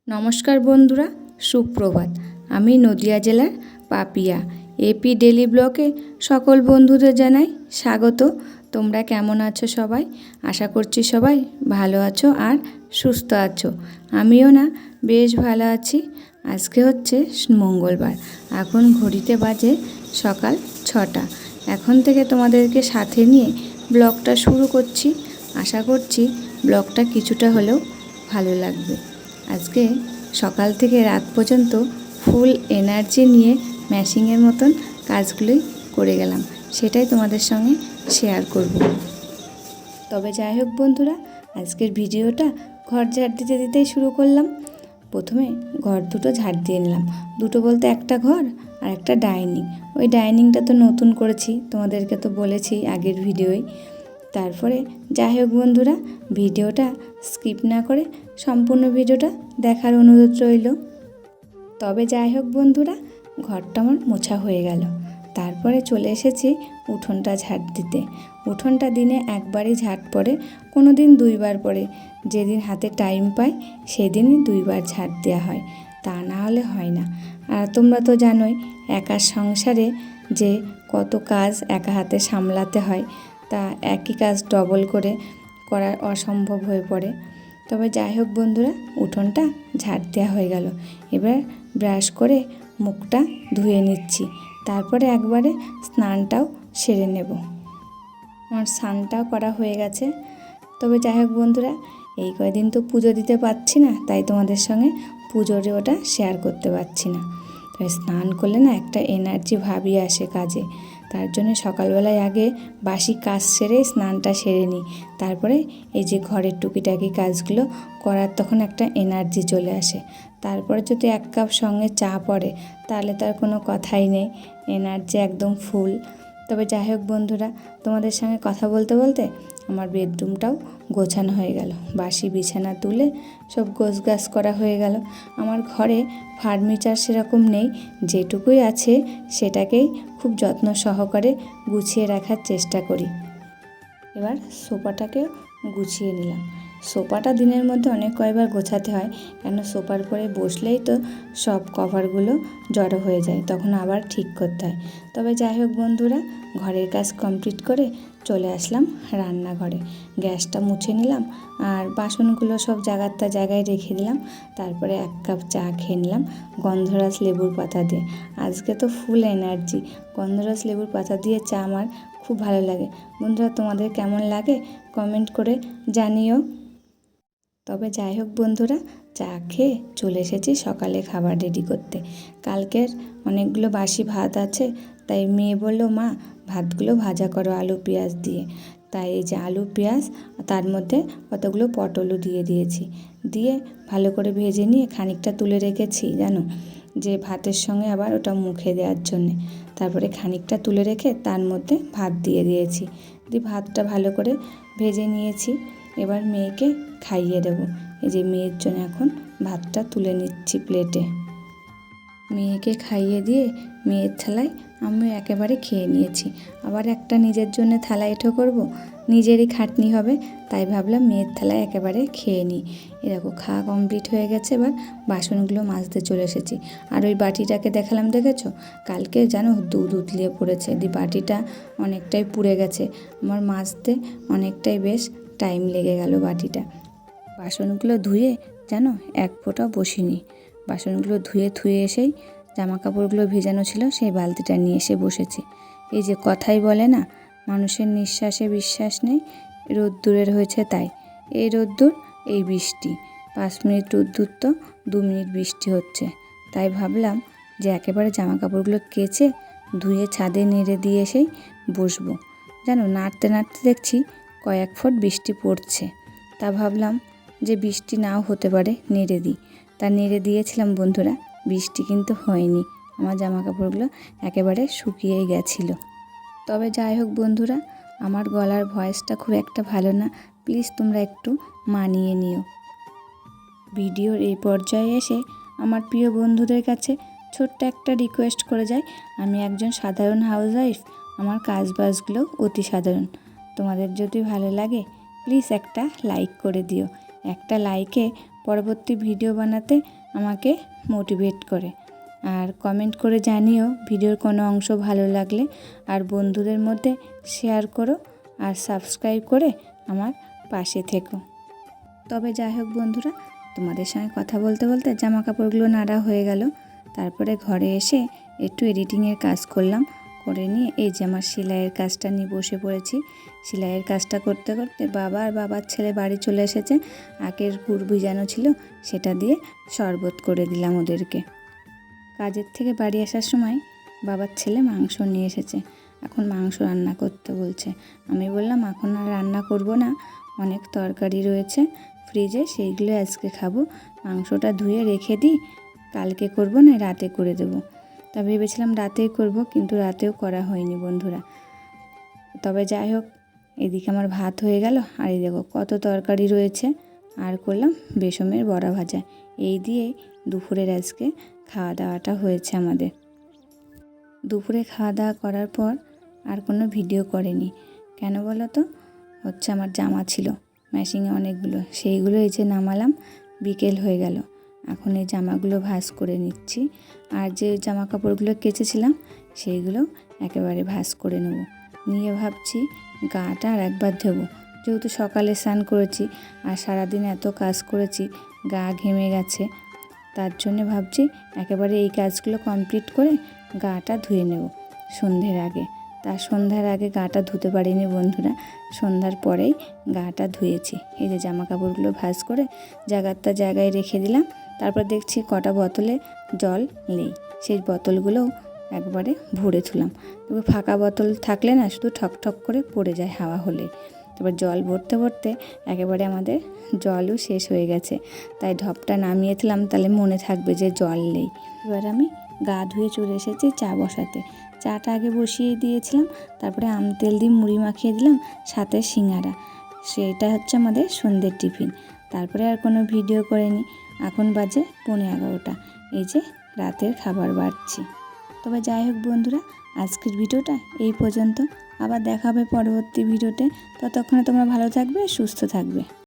নমস্কার বন্ধুরা, সুপ্রভাত। আমি নদিয়া জেলার পাপিয়া এপি ডেলি ব্লগে সকল বন্ধুদের জানাই স্বাগত। তোমরা কেমন আছো সবাই? আশা করছি সবাই ভালো আছো আর সুস্থ আছো। আমিও না বেশ ভালো আছি। আজকে হচ্ছে মঙ্গলবার। এখন ঘড়িতে বাজে সকাল 6টা। এখন থেকে তোমাদেরকে সাথে নিয়ে ব্লগটা শুরু করছি। আশা করছি ব্লগটা কিছুটা হলেও ভালো লাগবে। আজকে সকাল থেকে রাত পর্যন্ত ফুল এনার্জি নিয়ে ম্যাশিংয়ের মতন কাজগুলোই করে গেলাম, সেটাই তোমাদের সঙ্গে শেয়ার করব। তবে যাই হোক বন্ধুরা, আজকের ভিডিওটা ঘর ঝাড় দিতে দিতেই শুরু করলাম। প্রথমে ঘর দুটো ঝাড় দিয়ে নিলাম। দুটো বলতে একটা ঘর আর একটা ডাইনিং। ওই ডাইনিংটা তো নতুন করেছি, তোমাদেরকে তো বলেছি আগের ভিডিওয়। তারপরে যাই হোক বন্ধুরা, ভিডিওটা স্কিপ না করে সম্পূর্ণ ভিডিওটা দেখার অনুরোধ রইল। তবে যাই হোক বন্ধুরা, ঘরটা আমার মোছা হয়ে গেল। তারপরে চলে এসেছি উঠোনটা ঝাড় দিতে। উঠোনটা দিনে একবারই ঝাড় পড়ে, কোনো দিন দুইবার পড়ে। যেদিন হাতে টাইম পাই সেদিনই দুইবার ঝাড় দেওয়া হয়, তা না হলে হয় না। আর তোমরা তো জানোই একা সংসারে যে কত কাজ একা হাতে সামলাতে হয়, তা একই কাজ ডবল করে করা অসম্ভব হয়ে পড়ে। তবে যাই হোক বন্ধুরা, উঠোনটা ঝাড় দেওয়া হয়ে গেল। এবার ব্রাশ করে মুখটা ধুয়ে নিচ্ছি, তারপরে একবারে স্নানটাও সেরে নেব। আমার স্নানটাও করা হয়ে গেছে। তবে যাই হোক বন্ধুরা, এই কয়দিন তো পুজো দিতে পারছি না, তাই তোমাদের সঙ্গে পুজোর ওটা শেয়ার করতে পারছি না। তাই স্নান করলে না একটা এনার্জি ভাবই আসে কাজে। তার জন্য সকালবেলায় আগে বাসি কাজ সেরে স্নানটা সেরে নিই। তারপরে এই যে ঘরের টুকিটাকি কাজগুলো করার তখন একটা এনার্জি চলে আসে। তারপরে যদি এক কাপ সঙ্গে চা পড়ে তাহলে তার কোনো কথাই নেই, এনার্জি একদম ফুল। তবে যাই হোক বন্ধুরা, তোমাদের সঙ্গে কথা বলতে বলতে আমার বেডরুমটাও গোছানো হয়ে গেল। বাসি বিছানা তুলে সব গোছগাছ করা হয়ে গেল। আমার ঘরে ফার্নিচার সেরকম নেই, যেটুকুই আছে সেটাকেই খুব যত্ন সহকারে গুছিয়ে রাখার চেষ্টা করি। এবার সোফাটাকেও গুছিয়ে নিলাম। সোফাটা দিনের মধ্যে অনেক কয়বার গোছাতে হয়, কেন সোফার পরে বসলেই তো সব কভারগুলো জড়ো হয়ে যায়, তখন আবার ঠিক করতে হয়। তবে যাই হোক বন্ধুরা, ঘরের কাজ কমপ্লিট করে চলে আসলাম রান্নাঘরে। গ্যাসটা মুছে নিলাম আর বাসনগুলো সব জায়গায় রেখে দিলাম। তারপরে এক কাপ চা খেয়ে নিলাম গন্ধরাজ লেবুর পাতা দিয়ে। আজকে তো ফুল এনার্জি। গন্ধরাজ লেবুর পাতা দিয়ে চা আমার খুব ভালো লাগে। বন্ধুরা, তোমাদের কেমন লাগে কমেন্ট করে জানিও। তবে যাই হোক বন্ধুরা, চা খেয়ে চলে এসেছি সকালে খাবার রেডি করতে। কালকের অনেকগুলো বাসি ভাত আছে, তাই মেয়ে বলল, মা ভাতগুলো ভাজা করো আলু পেঁয়াজ দিয়ে। তাই এই যে আলু পেঁয়াজ, তার মধ্যে কতগুলো পটলও দিয়ে দিয়েছি। দিয়ে ভালো করে ভেজে নিয়ে খানিকটা তুলে রেখেছি, জানো, যে ভাতের সঙ্গে আবার ওটা মুখে দেওয়ার জন্যে। তারপরে খানিকটা তুলে রেখে তার মধ্যে ভাত দিয়ে দিয়েছি। দিয়ে ভাতটা ভালো করে ভেজে নিয়েছি। এবার মেয়েকে খাইয়ে দেব। এই যে মেয়ের জন্য এখন ভাতটা তুলে নিচ্ছি প্লেটে। মেয়েকে খাইয়ে দিয়ে মেয়ের থালায় আমি একেবারে খেয়ে নিয়েছি। আবার একটা নিজের জন্য থালা এঁঠো করব, নিজেরই খাটনি হবে, তাই ভাবলাম মেয়ের থালায় একেবারে খেয়ে নিই। এরকম খাওয়া কমপ্লিট হয়ে গেছে। এবার বাসনগুলো মাজতে চলে এসেছি। আর ওই বাটিটাকে দেখালাম, দেখেছো, কালকে জানো দুধ উতলিয়ে পড়েছে, দি বাটিটা অনেকটাই পুড়ে গেছে। আমার মাজতে অনেকটাই বেশ টাইম লেগে গেল বাটিটা। বাসনগুলো ধুয়ে জানো এক ফোঁটাও বসিনি। বাসনগুলো ধুয়ে এসেই জামা কাপড়গুলো ভেজানো ছিল, সেই বালতিটা নিয়ে এসে বসেছি। এই যে কথাই বলে না, মানুষের নিঃশ্বাসে বিশ্বাস নেই, রোদ্দুরের হয়েছে তাই। এই রোদ্দুর, এই বৃষ্টি, 5 মিনিট রোদ্দুর তো 2 মিনিট বৃষ্টি হচ্ছে। তাই ভাবলাম যে একেবারে জামা কাপড়গুলো কেচে ধুয়ে ছাদে নেড়ে দিয়ে এসেই বসবো। জানো, নাড়তে নাড়তে দেখছি কয়েক ফোঁট বৃষ্টি পড়ছে। তা ভাবলাম যে বৃষ্টি নাও হতে পারে, নেড়ে দিই। তা নেড়ে দিয়েছিলাম বন্ধুরা, বৃষ্টি কিন্তু হয়নি। আমার জামা কাপড়গুলো একেবারে শুকিয়েই গেছিল। তবে যাই হোক বন্ধুরা, আমার গলার ভয়েসটা খুব একটা ভালো না, প্লিজ তোমরা একটু মানিয়ে নিও। ভিডিওর এই পর্যায়ে এসে আমার প্রিয় বন্ধুদের কাছে ছোট্ট একটা রিকোয়েস্ট করে যাই। আমি একজন সাধারণ হাউসওয়াইফ, আমার কাজবাজগুলো অতি সাধারণ। তোমাদের যদি ভালো লাগে প্লিজ একটা লাইক করে দিও। একটা লাইকে পরবর্তী ভিডিও বানাতে আমাকে মোটিভেট করে। আর কমেন্ট করে জানিও ভিডিওর কোনো অংশ ভালো লাগলে, আর বন্ধুদের মধ্যে শেয়ার করো আর সাবস্ক্রাইব করে আমার পাশে থেকো। তবে যাই হোক বন্ধুরা, তোমাদের সঙ্গে কথা বলতে বলতে জামা কাপড়গুলো নাড়া হয়ে গেল। তারপরে ঘরে এসে একটু এডিটিংয়ের কাজ করলাম, করে নিয়ে এই যে আমার সেলাইয়ের কাজটা নিয়ে বসে পড়েছি। সেলাইয়ের কাজটা করতে করতে বাবা আর বাবার ছেলে বাড়ি চলে এসেছে। আখের গুড় ভিজানো ছিল, সেটা দিয়ে শরবত করে দিলাম ওদেরকে। কাজের থেকে বাড়ি আসার সময় বাবার ছেলে মাংস নিয়ে এসেছে, এখন মাংস রান্না করতে বলছে। আমি বললাম এখন আর রান্না করব না, অনেক তরকারি রয়েছে ফ্রিজে, সেইগুলো আজকে খাবো। মাংসটা ধুয়ে রেখে দিই, কালকে করব না রাতে করে দেবো। তা ভেবেছিলাম রাতেই করব, কিন্তু রাতেও করা হয়নি বন্ধুরা। তবে যাই হোক, এদিকে আমার ভাত হয়ে গেল, আর এই দেখো কত তরকারি রয়েছে। আর করলাম বেসমের বড়া ভাজা। এই দিয়ে দুপুরের আজকে খাওয়া দাওয়াটা হয়েছে আমাদের। দুপুরে খাওয়া দাওয়া করার পর আর কোনো ভিডিও করিনি, কেন বলো তো? হচ্ছে আমার জামা ছিল মেশিনে অনেকগুলো, সেইগুলো এই যে নামালাম, বিকেল হয়ে গেল। এখন এই জামাগুলো ভাঁজ করে নিচ্ছি, আর যে জামা কাপড়গুলো কেচেছিলাম সেইগুলো একেবারে ভাঁজ করে নেব। নিয়ে ভাবছি গাটা আর একবার ধোবো, যেহেতু সকালে স্নান করেছি আর সারাদিন এত কাজ করেছি, গা ঘেমে গেছে। তার জন্য ভাবছি একেবারে এই কাজগুলো কমপ্লিট করে গাটা ধুয়ে নেব সন্ধ্যের আগে। তার সন্ধ্যার আগে গাটা ধুতে পারিনি বন্ধুরা, সন্ধ্যার পরেই গাটা ধুয়েছি। এই যে জামা কাপড়গুলো ভাঁজ করে জায়গায় রেখে দিলাম। তারপর দেখছি কটা বোতলে জল নেই, সেই বোতলগুলোও একবারে ভরে তুললাম। তবে ফাঁকা বোতল থাকলে না শুধু ঠক করে পড়ে যায় হাওয়া হলে। তারপর জল ভরতে ভরতে একেবারে আমাদের জলও শেষ হয়ে গেছে, তাই ঢপটা নামিয়েছিলাম, তাহলে মনে থাকবে যে জল নেই। এবার আমি গা ধুয়ে চলে এসেছি চা বসাতে। চাটা আগে বসিয়ে দিয়েছিলাম, তারপরে আম তেল দিয়ে মুড়ি মাখিয়ে দিলাম, সাথে সিঙ্গারা। সেটা হচ্ছে আমাদের সন্ধ্যের টিফিন। তারপরে আর কোনো ভিডিও করিনি। এখন বাজে 11:15, এই যে রাতের খাবার বাড়ছি। তবে যাই হোক বন্ধুরা, আজকের ভিডিওটা এই পর্যন্ত। আবার দেখা হবে পরবর্তী ভিডিওতে। ততক্ষণে তোমরা ভালো থাকবে, সুস্থ থাকবে।